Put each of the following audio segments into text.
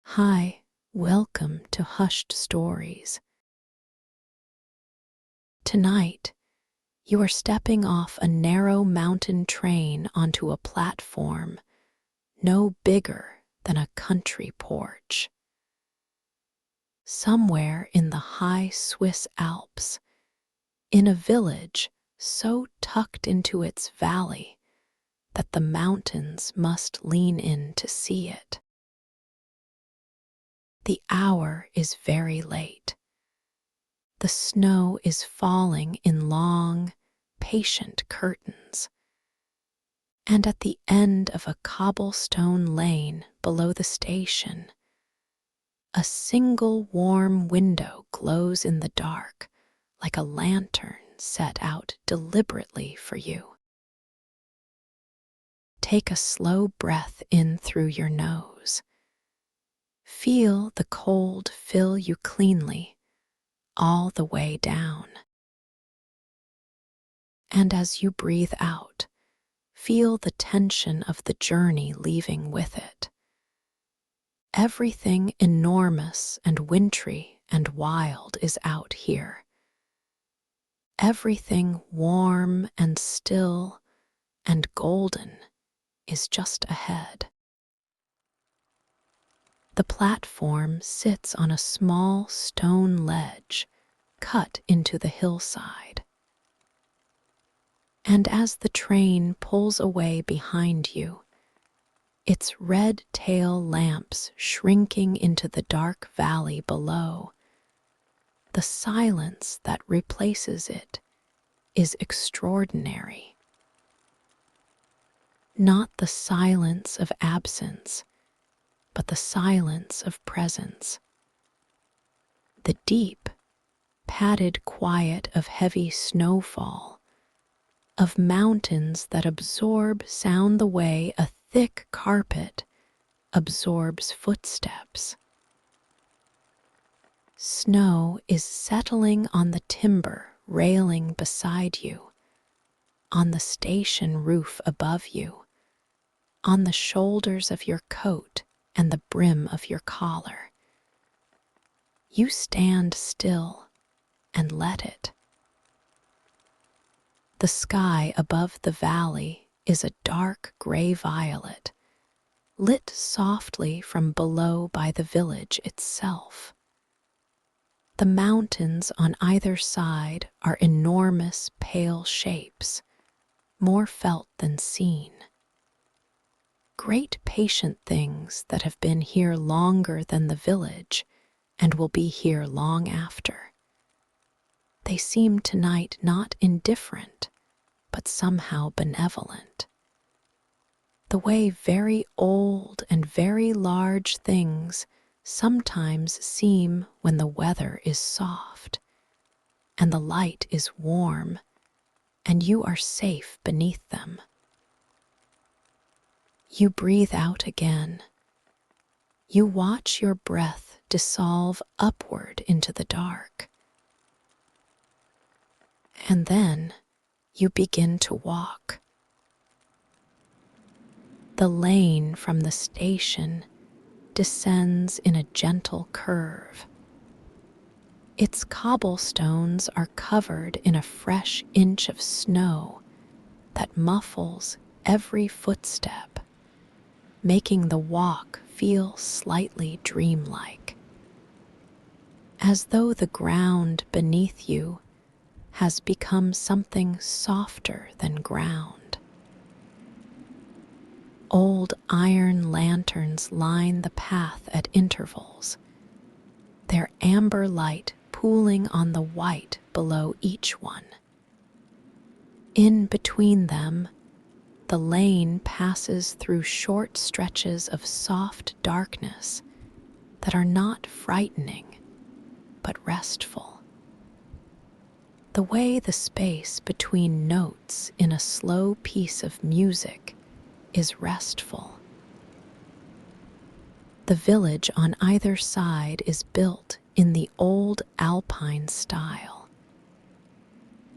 Hi, welcome to Hushed Stories. Tonight, you are stepping off a narrow mountain train onto a platform no bigger than a country porch. Somewhere in the high Swiss Alps, in a village so tucked into its valley that the mountains must lean in to see it. The hour is very late. The snow is falling in long, patient curtains, and at the end of a cobblestone lane below the station, a single warm window glows in the dark like a lantern set out deliberately for you. Take a slow breath in through your nose. Feel the cold fill you cleanly all the way down. And as you breathe out, feel the tension of the journey leaving with it. Everything enormous and wintry and wild is out here. Everything warm and still and golden is just ahead. The platform sits on a small stone ledge cut into the hillside. And as the train pulls away behind you, its red tail lamps shrinking into the dark valley below, the silence that replaces it is extraordinary. Not the silence of absence, but the silence of presence. The deep, padded quiet of heavy snowfall, of mountains that absorb sound the way a thick carpet absorbs footsteps. Snow is settling on the timber railing beside you, on the station roof above you, on the shoulders of your coat and the brim of your collar. You stand still and let it. The sky above the valley is a dark gray violet, lit softly from below by the village itself. The mountains on either side are enormous pale shapes, more felt than seen. Great patient things that have been here longer than the village and will be here long after. They seem tonight not indifferent, but somehow benevolent. The way very old and very large things sometimes seem when the weather is soft, and the light is warm, and you are safe beneath them. You breathe out again. You watch your breath dissolve upward into the dark. And then you begin to walk. The lane from the station descends in a gentle curve. Its cobblestones are covered in a fresh inch of snow that muffles every footstep, making the walk feel slightly dreamlike, as though the ground beneath you has become something softer than ground. Old iron lanterns line the path at intervals, their amber light pooling on the white below each one. In between them, the lane passes through short stretches of soft darkness that are not frightening, but restful. The way the space between notes in a slow piece of music is restful. The village on either side is built in the old alpine style.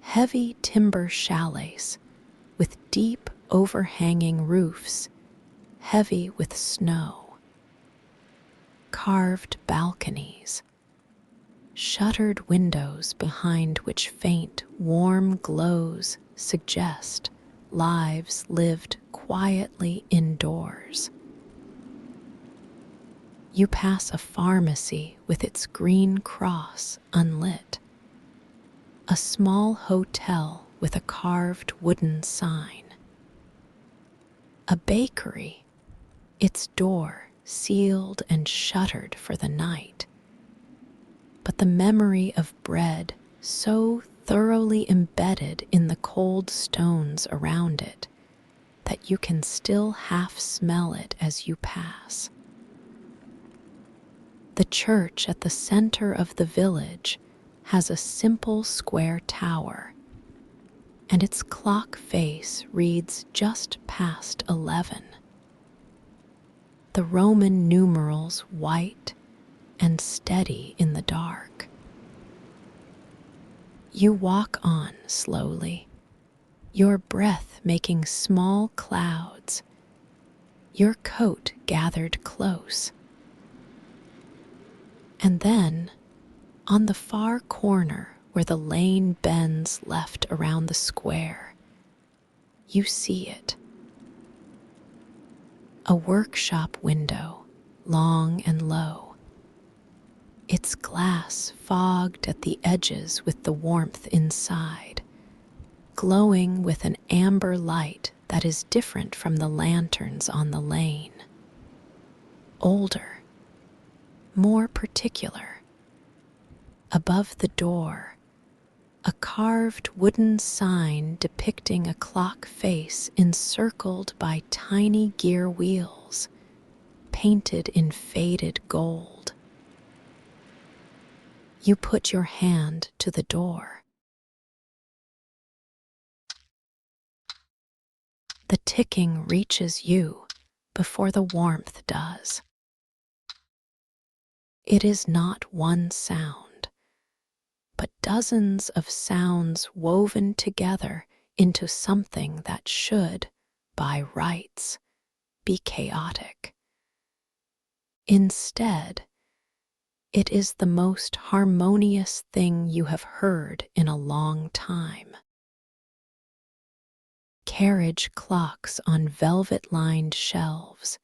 Heavy timber chalets with deep overhanging roofs, heavy with snow. carved balconies, shuttered windows behind which faint, warm glows suggest lives lived quietly indoors. You pass a pharmacy with its green cross unlit, a small hotel with a carved wooden sign, a bakery, its door sealed and shuttered for the night, but the memory of bread so thoroughly embedded in the cold stones around it that you can still half smell it as you pass. The church at the center of the village has a simple square tower, and its clock face reads just past 11. The Roman numerals white and steady in the dark. You walk on slowly, your breath making small clouds, your coat gathered close. And then, on the far corner where the lane bends left around the square, you see it. A workshop window, long and low, its glass fogged at the edges with the warmth inside, glowing with an amber light that is different from the lanterns on the lane. Older, more particular. Above the door, a carved wooden sign depicting a clock face encircled by tiny gear wheels, painted in faded gold. You put your hand to the door. The ticking reaches you before the warmth does. It is not one sound, but dozens of sounds woven together into something that should, by rights, be chaotic. Instead, it is the most harmonious thing you have heard in a long time. Carriage clocks on velvet-lined shelves,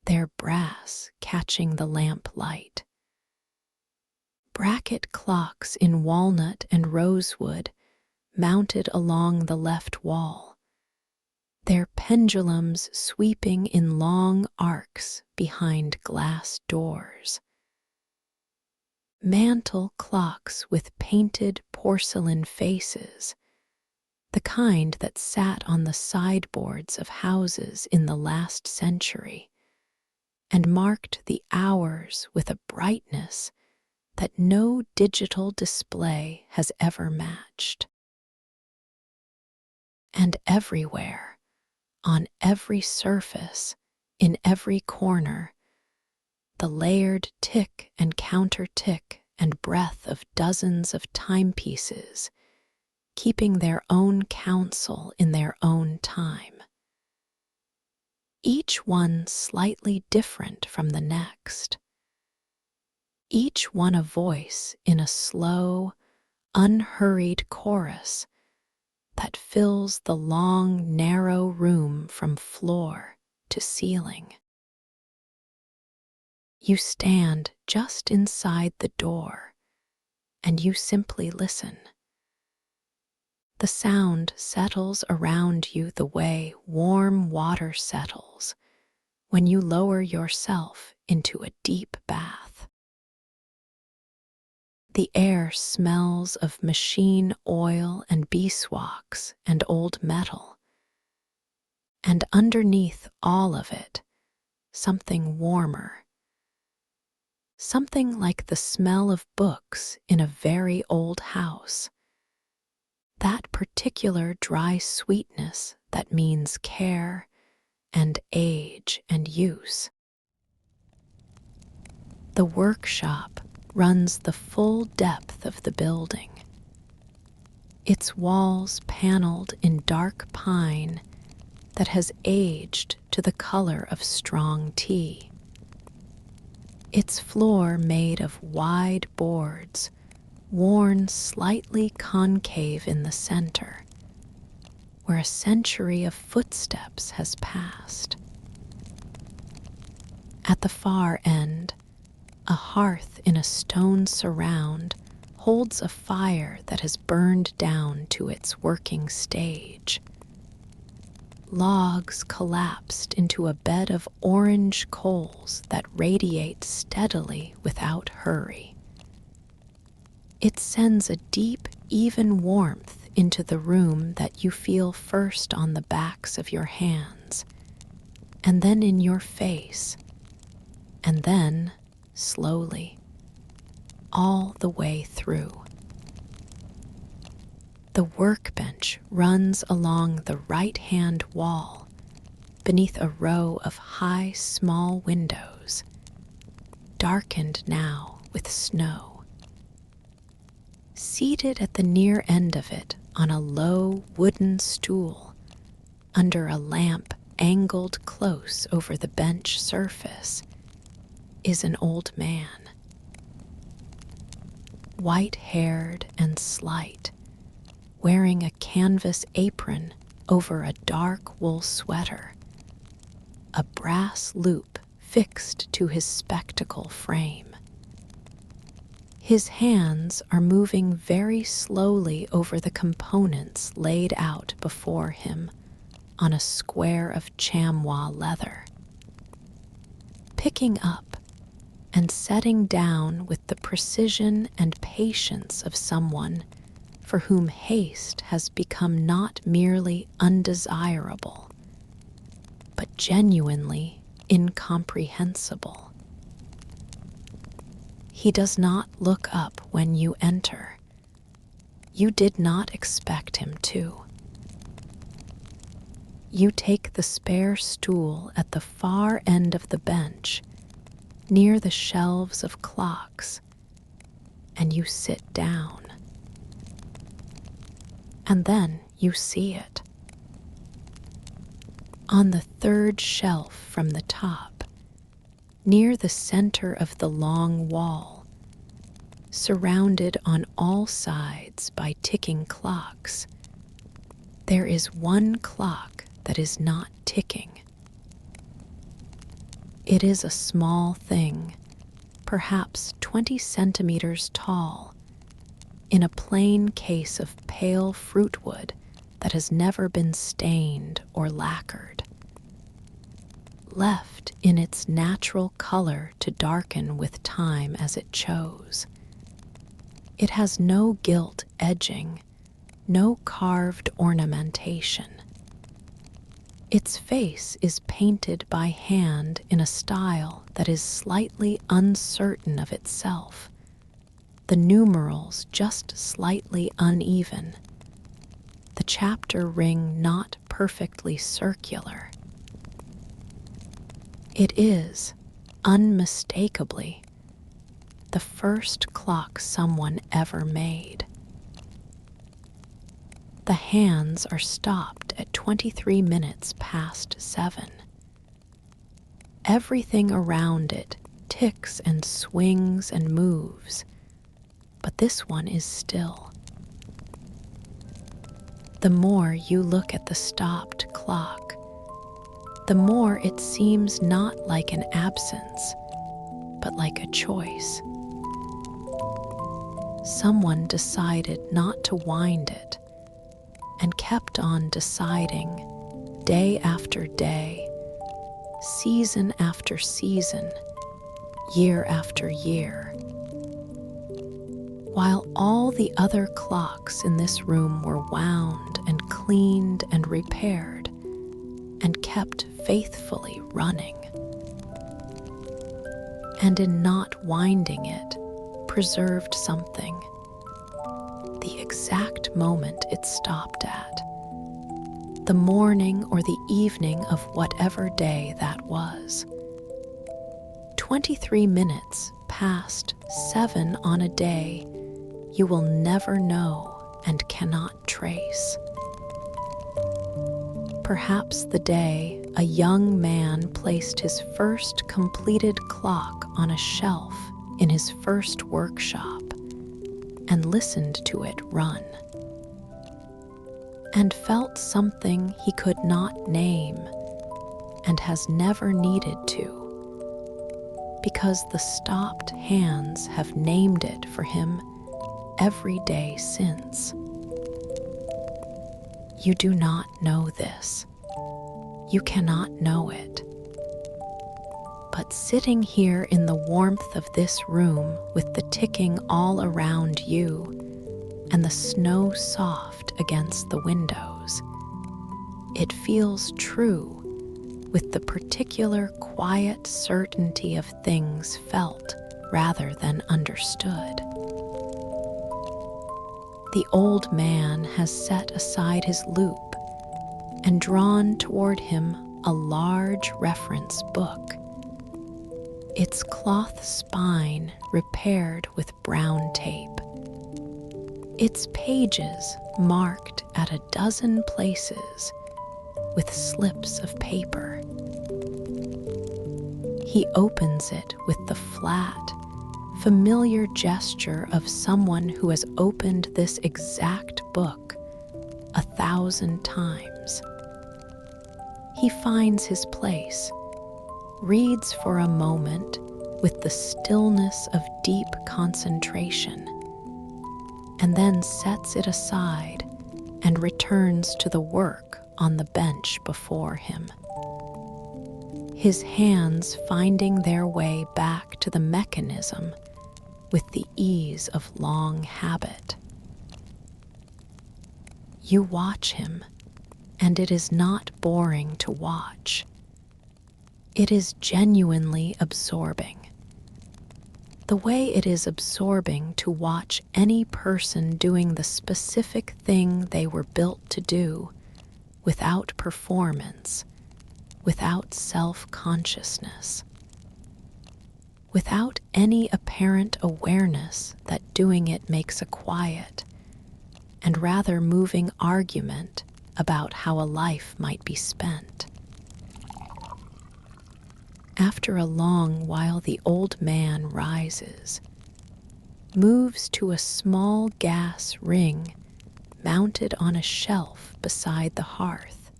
their brass catching the lamp light. Bracket clocks in walnut and rosewood mounted along the left wall, their pendulums sweeping in long arcs behind glass doors. Mantel clocks with painted porcelain faces, the kind that sat on the sideboards of houses in the last century, and marked the hours with a brightness that no digital display has ever matched. And everywhere, on every surface, in every corner, the layered tick and counter-tick and breath of dozens of timepieces, keeping their own counsel in their own time. Each one slightly different from the next. Each one a voice in a slow, unhurried chorus that fills the long, narrow room from floor to ceiling. You stand just inside the door, and you simply listen. The sound settles around you the way warm water settles when you lower yourself into a deep bath. The air smells of machine oil and beeswax and old metal, and underneath all of it, something warmer. Something like the smell of books in a very old house. That particular dry sweetness that means care and age and use. The workshop runs the full depth of the building, its walls paneled in dark pine that has aged to the color of strong tea. its floor made of wide boards, worn slightly concave in the center, where a century of footsteps has passed. At the far end, a hearth in a stone surround holds a fire that has burned down to its working stage. Logs collapsed into a bed of orange coals that radiate steadily without hurry. It sends a deep, even warmth into the room that you feel first on the backs of your hands, and then in your face, and then, slowly, all the way through. The workbench runs along the right-hand wall beneath a row of high, small windows, darkened now with snow. Seated at the near end of it on a low wooden stool, under a lamp angled close over the bench surface, is an old man. White-haired and slight, wearing a canvas apron over a dark wool sweater, a brass loop fixed to his spectacle frame. His hands are moving very slowly over the components laid out before him on a square of chamois leather, picking up and setting down with the precision and patience of someone for whom haste has become not merely undesirable, but genuinely incomprehensible. He does not look up when you enter. You did not expect him to. You take the spare stool at the far end of the bench, near the shelves of clocks, and you sit down. And then you see it. On the third shelf from the top, near the center of the long wall, surrounded on all sides by ticking clocks, there is one clock that is not ticking. It is a small thing, perhaps 20 centimeters tall, in a plain case of pale fruitwood that has never been stained or lacquered, left in its natural color to darken with time as it chose. It has no gilt edging, no carved ornamentation. Its face is painted by hand in a style that is slightly uncertain of itself, the numerals just slightly uneven, the chapter ring not perfectly circular. It is, unmistakably, the first clock someone ever made. The hands are stopped at 23 minutes past 7. Everything around it ticks and swings and moves, but this one is still. The more you look at the stopped clock, the more it seems not like an absence, but like a choice. Someone decided not to wind it, and kept on deciding, day after day, season after season, year after year. While all the other clocks in this room were wound and cleaned and repaired, and kept faithfully running. And in not winding it, preserved something, the exact moment it stopped at, the morning or the evening of whatever day that was. 23 minutes past 7 on a day you will never know and cannot trace. Perhaps the day a young man placed his first completed clock on a shelf in his first workshop and listened to it run, and felt something he could not name and has never needed to, because the stopped hands have named it for him every day since. You do not know this. You cannot know it. But sitting here in the warmth of this room with the ticking all around you and the snow soft against the windows, it feels true with the particular quiet certainty of things felt rather than understood. The old man has set aside his loop and drawn toward him a large reference book, its cloth spine repaired with brown tape, its pages marked at a dozen places with slips of paper. He opens it with the flat, familiar gesture of someone who has opened this exact book 1,000 times. He finds his place, reads for a moment with the stillness of deep concentration, and then sets it aside and returns to the work on the bench before him. His hands finding their way back to the mechanism with the ease of long habit. You watch him, and it is not boring to watch. It is genuinely absorbing. The way it is absorbing to watch any person doing the specific thing they were built to do, without performance, without self-consciousness, without any apparent awareness that doing it makes a quiet and rather moving argument about how a life might be spent. After a long while, the old man rises, moves to a small gas ring mounted on a shelf beside the hearth,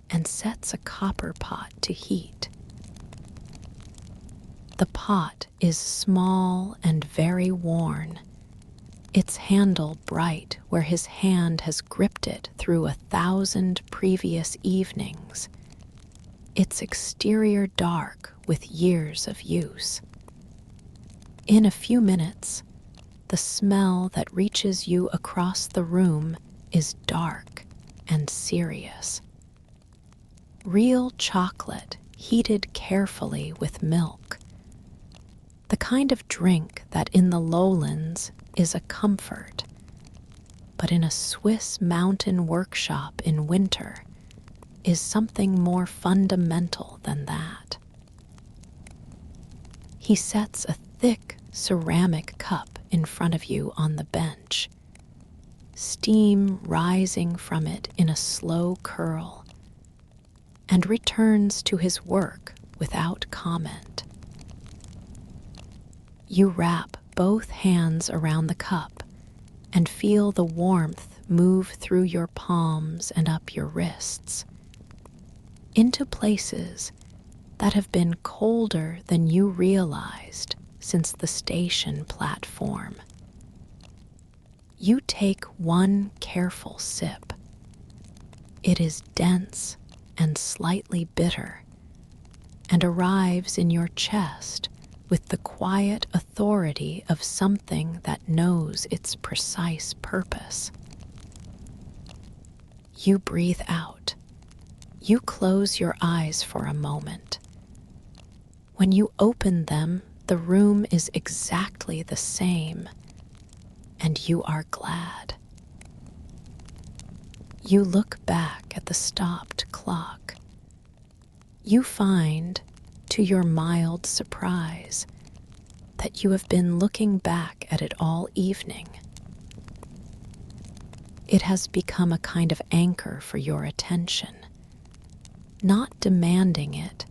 and sets a copper pot to heat. The pot is small and very worn, its handle bright where his hand has gripped it through 1,000 previous evenings, its exterior dark with years of use. In a few minutes, the smell that reaches you across the room is dark and serious. Real chocolate heated carefully with milk. The kind of drink that in the lowlands is a comfort, but in a Swiss mountain workshop in winter is something more fundamental than that. He sets a thick ceramic cup in front of you on the bench, steam rising from it in a slow curl, and returns to his work without comment. You wrap both hands around the cup and feel the warmth move through your palms and up your wrists, into places that have been colder than you realized since the station platform. You take one careful sip. It is dense and slightly bitter, and arrives in your chest with the quiet authority of something that knows its precise purpose. You breathe out. You close your eyes for a moment. When you open them, the room is exactly the same, and you are glad. You look back at the stopped clock. You find, to your mild surprise, that you have been looking back at it all evening. It has become a kind of anchor for your attention. not demanding it,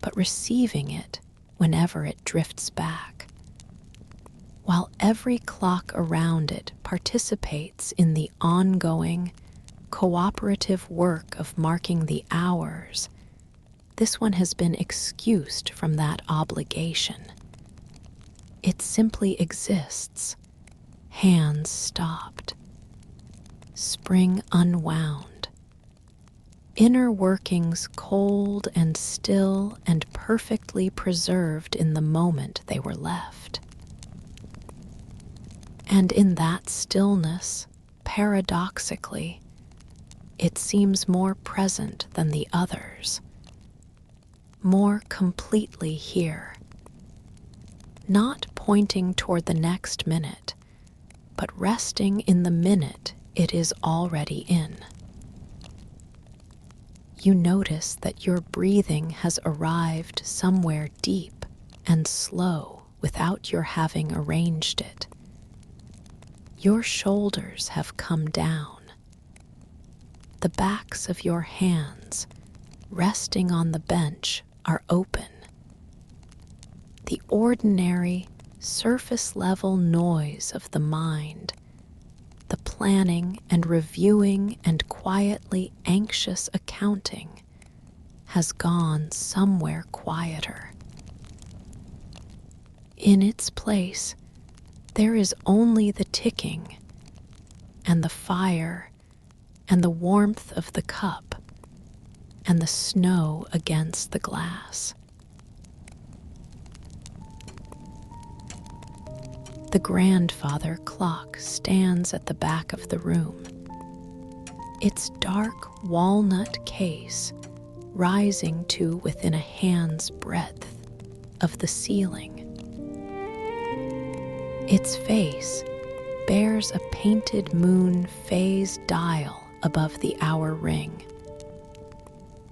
but receiving it whenever it drifts back, while every clock around it participates in the ongoing, cooperative work of marking the hours. This one has been excused from that obligation. It simply exists, hands stopped, spring unwound, inner workings cold and still and perfectly preserved in the moment they were left. And in that stillness, paradoxically, it seems more present than the others, more completely here, not pointing toward the next minute, but resting in the minute it is already in. You notice that your breathing has arrived somewhere deep and slow without your having arranged it. Your shoulders have come down. The backs of your hands, resting on the bench, are open. The ordinary, surface-level noise of the mind, the planning and reviewing and quietly anxious accounting, has gone somewhere quieter. In its place, there is only the ticking and the fire and the warmth of the cup and the snow against the glass. The grandfather clock stands at the back of the room, its dark walnut case rising to within a hand's breadth of the ceiling. Its face bears a painted moon phase dial above the hour ring,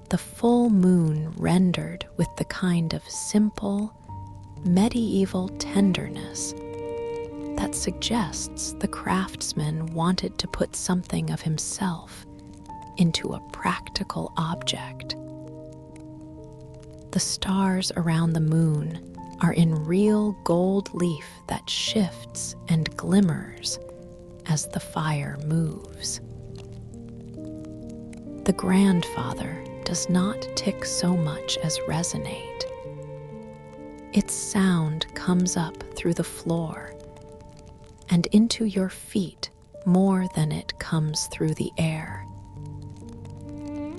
the full moon rendered with the kind of simple, medieval tenderness that suggests the craftsman wanted to put something of himself into a practical object. The stars around the moon are in real gold leaf that shifts and glimmers as the fire moves. The grandfather does not tick so much as resonate. Its sound comes up through the floor and into your feet more than it comes through the air.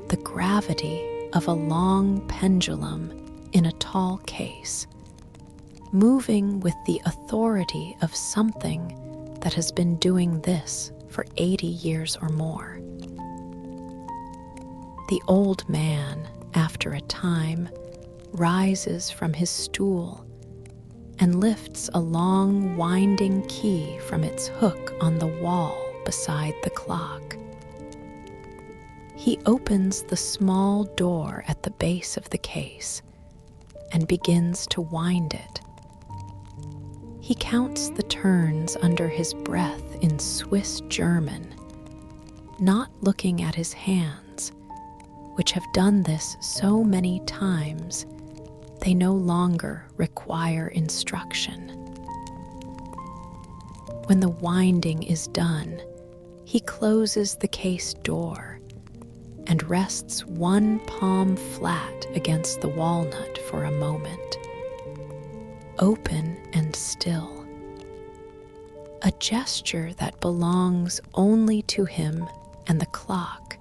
The gravity of a long pendulum in a tall case, moving with the authority of something that has been doing this for 80 years or more. The old man, after a time, rises from his stool and lifts a long winding key from its hook on the wall beside the clock. He opens the small door at the base of the case and begins to wind it. He counts the turns under his breath in Swiss German, not looking at his hands, which have done this so many times they no longer require instruction. When the winding is done, he closes the case door and rests one palm flat against the walnut for a moment, open and still, a gesture that belongs only to him and the clock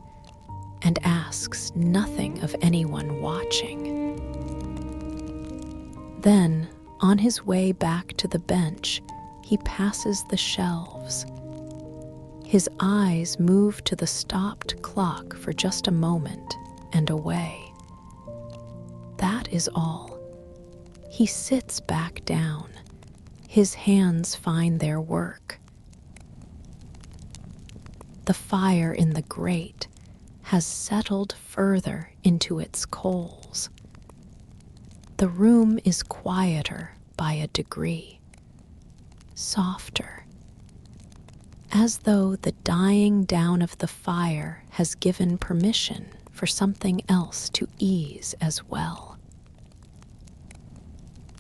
and asks nothing of anyone watching. Then, on his way back to the bench, he passes the shelves. His eyes move to the stopped clock for just a moment and away. That is all. He sits back down. His hands find their work. The fire in the grate has settled further into its coals. The room is quieter by a degree, softer, as though the dying down of the fire has given permission for something else to ease as well.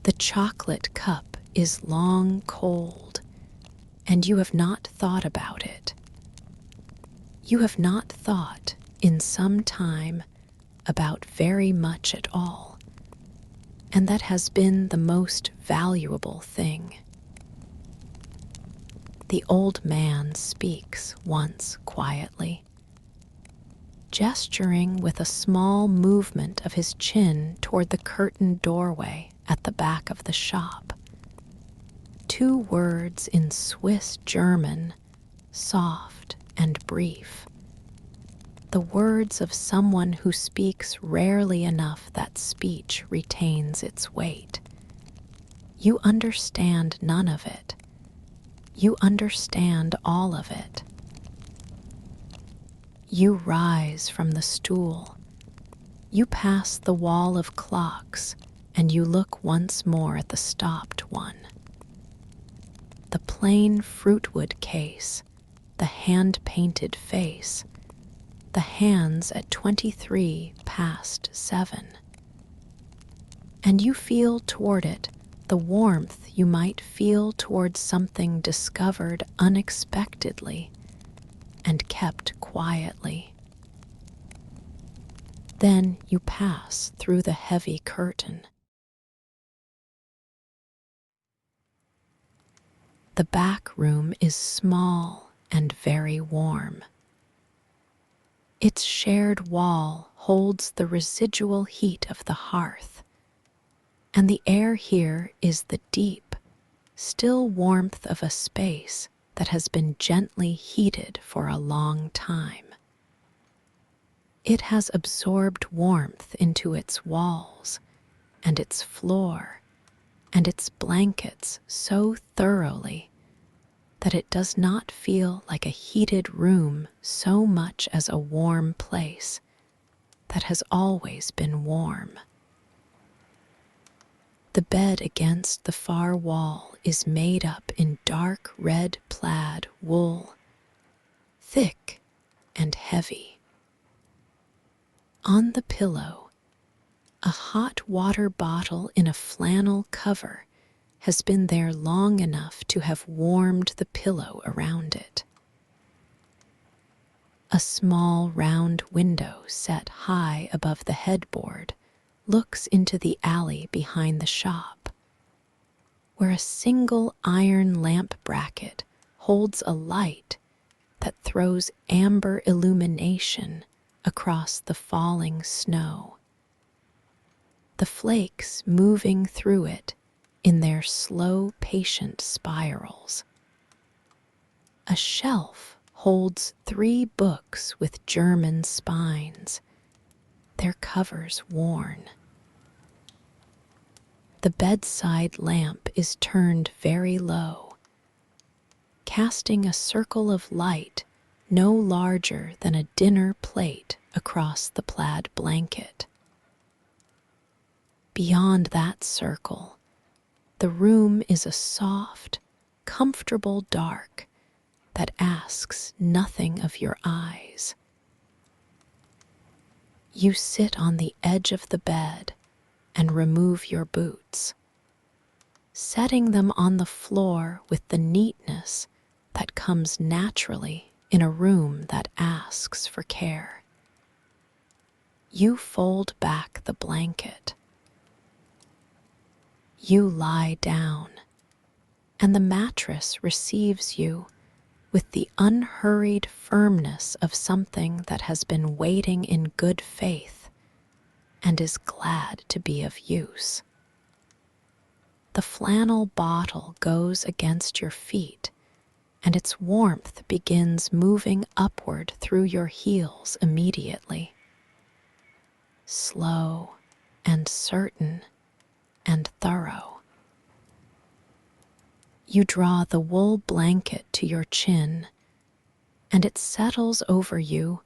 The chocolate cup is long cold, and you have not thought about it. You have not thought in some time about very much at all, and that has been the most valuable thing. The old man speaks once quietly, gesturing with a small movement of his chin toward the curtained doorway at the back of the shop. Two words in Swiss German, soft and brief. The words of someone who speaks rarely enough that speech retains its weight. You understand none of it. You understand all of it. You rise from the stool. You pass the wall of clocks, and you look once more at the stopped one. The plain fruitwood case, the hand-painted face, the hands at 23 past 7. And you feel toward it the warmth you might feel toward something discovered unexpectedly and kept quietly. Then you pass through the heavy curtain. The back room is small and very warm. Its shared wall holds the residual heat of the hearth, and the air here is the deep, still warmth of a space that has been gently heated for a long time. It has absorbed warmth into its walls and its floor and its blankets so thoroughly that it does not feel like a heated room so much as a warm place that has always been warm. The bed against the far wall is made up in dark red plaid wool, thick and heavy. On the pillow, a hot water bottle in a flannel cover has been there long enough to have warmed the pillow around it. A small round window set high above the headboard looks into the alley behind the shop, where a single iron lamp bracket holds a light that throws amber illumination across the falling snow. The flakes moving through it in their slow, patient spirals. A shelf holds 3 books with German spines, their covers worn. The bedside lamp is turned very low, casting a circle of light no larger than a dinner plate across the plaid blanket. Beyond that circle, the room is a soft, comfortable dark that asks nothing of your eyes. You sit on the edge of the bed and remove your boots, setting them on the floor with the neatness that comes naturally in a room that asks for care. You fold back the blanket. You lie down, and the mattress receives you with the unhurried firmness of something that has been waiting in good faith and is glad to be of use. The flannel bottle goes against your feet, and its warmth begins moving upward through your heels immediately. Slow and certain and thorough. You draw the wool blanket to your chin, and it settles over you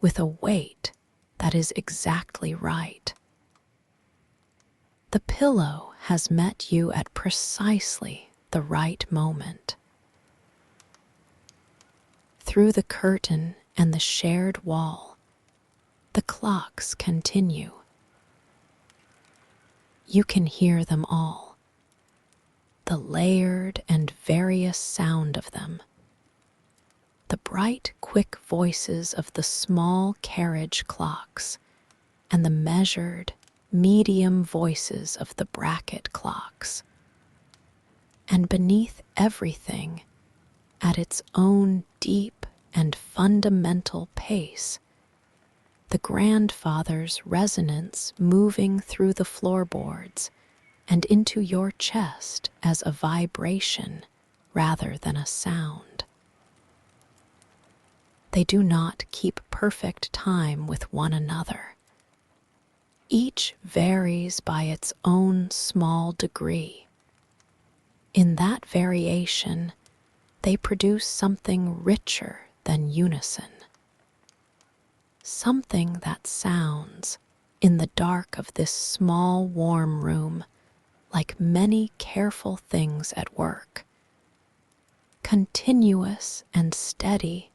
with a weight that is exactly right. The pillow has met you at precisely the right moment. Through the curtain and the shared wall, The clocks continue. You can hear them all, the layered and various sound of them, the bright, quick voices of the small carriage clocks, and the measured, medium voices of the bracket clocks. And beneath everything, at its own deep and fundamental pace, the grandfather's resonance moving through the floorboards and into your chest as a vibration rather than a sound. They do not keep perfect time with one another. Each varies by its own small degree. In that variation, they produce something richer than unison. Something that sounds, in the dark of this small, warm room, like many careful things at work. Continuous and steady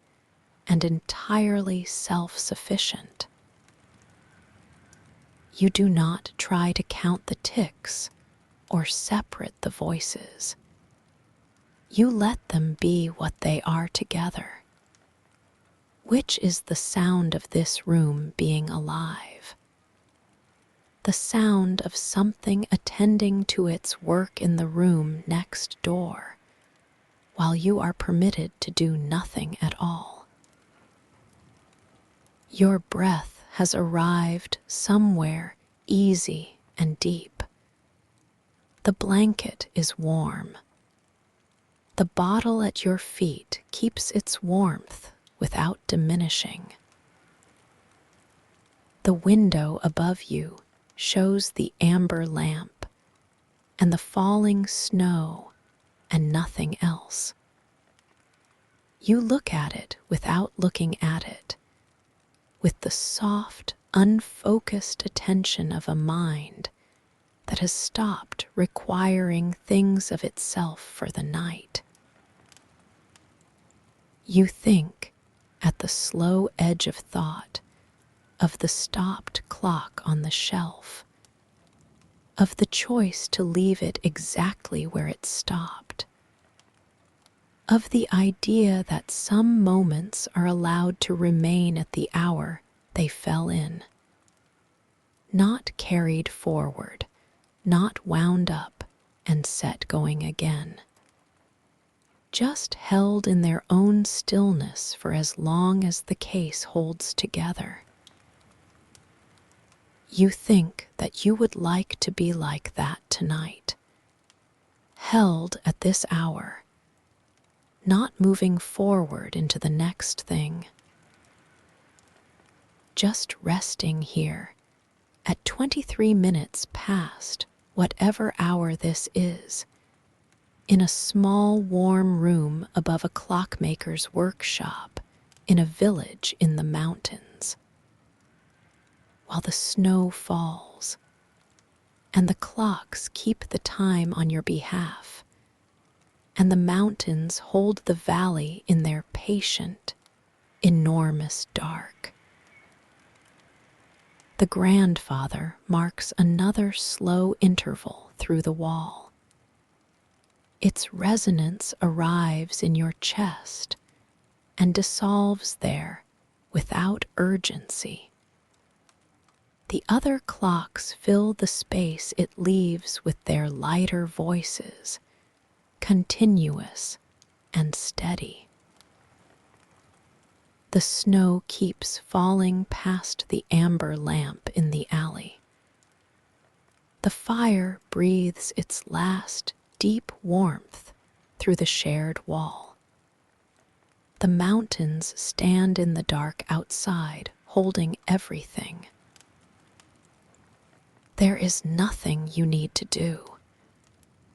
and entirely self-sufficient. You do not try to count the ticks or separate the voices. You let them be what they are together. Which is the sound of this room being alive? The sound of something attending to its work in the room next door, while you are permitted to do nothing at all. Your breath has arrived somewhere easy and deep. The blanket is warm. The bottle at your feet keeps its warmth without diminishing. The window above you shows the amber lamp and the falling snow and nothing else. You look at it without looking at it, with the soft, unfocused attention of a mind that has stopped requiring things of itself for the night. You think, at the slow edge of thought, of the stopped clock on the shelf, of the choice to leave it exactly where it stopped, of the idea that some moments are allowed to remain at the hour they fell in, not carried forward, not wound up and set going again, just held in their own stillness for as long as the case holds together. You think that you would like to be like that tonight, held at this hour, not moving forward into the next thing, just resting here at 23 minutes past whatever hour this is, in a small warm room above a clockmaker's workshop in a village in the mountains, while the snow falls and the clocks keep the time on your behalf, and the mountains hold the valley in their patient, enormous dark. The grandfather marks another slow interval through the wall. Its resonance arrives in your chest and dissolves there without urgency. The other clocks fill the space it leaves with their lighter voices, continuous and steady. The snow keeps falling past the amber lamp in the alley. The fire breathes its last deep warmth through the shared wall. The mountains stand in the dark outside, holding everything. There is nothing you need to do,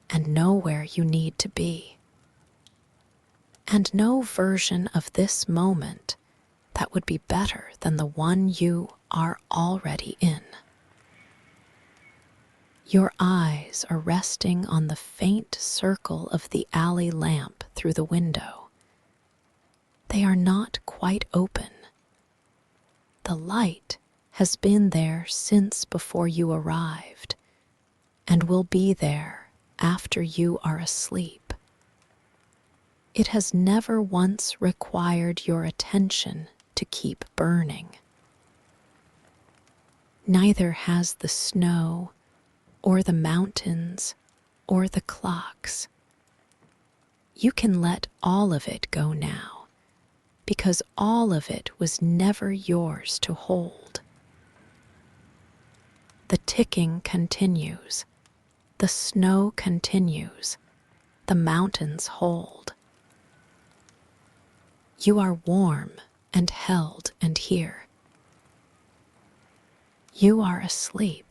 and nowhere you need to be, and no version of this moment that would be better than the one you are already in. Your eyes are resting on the faint circle of the alley lamp through the window. They are not quite open. The light has been there since before you arrived and will be there after you are asleep. It has never once required your attention to keep burning. Neither has the snow or the mountains or the clocks. You can let all of it go now, because all of it was never yours to hold. The ticking continues, the snow continues, the mountains hold. You are warm and held and here. You are asleep.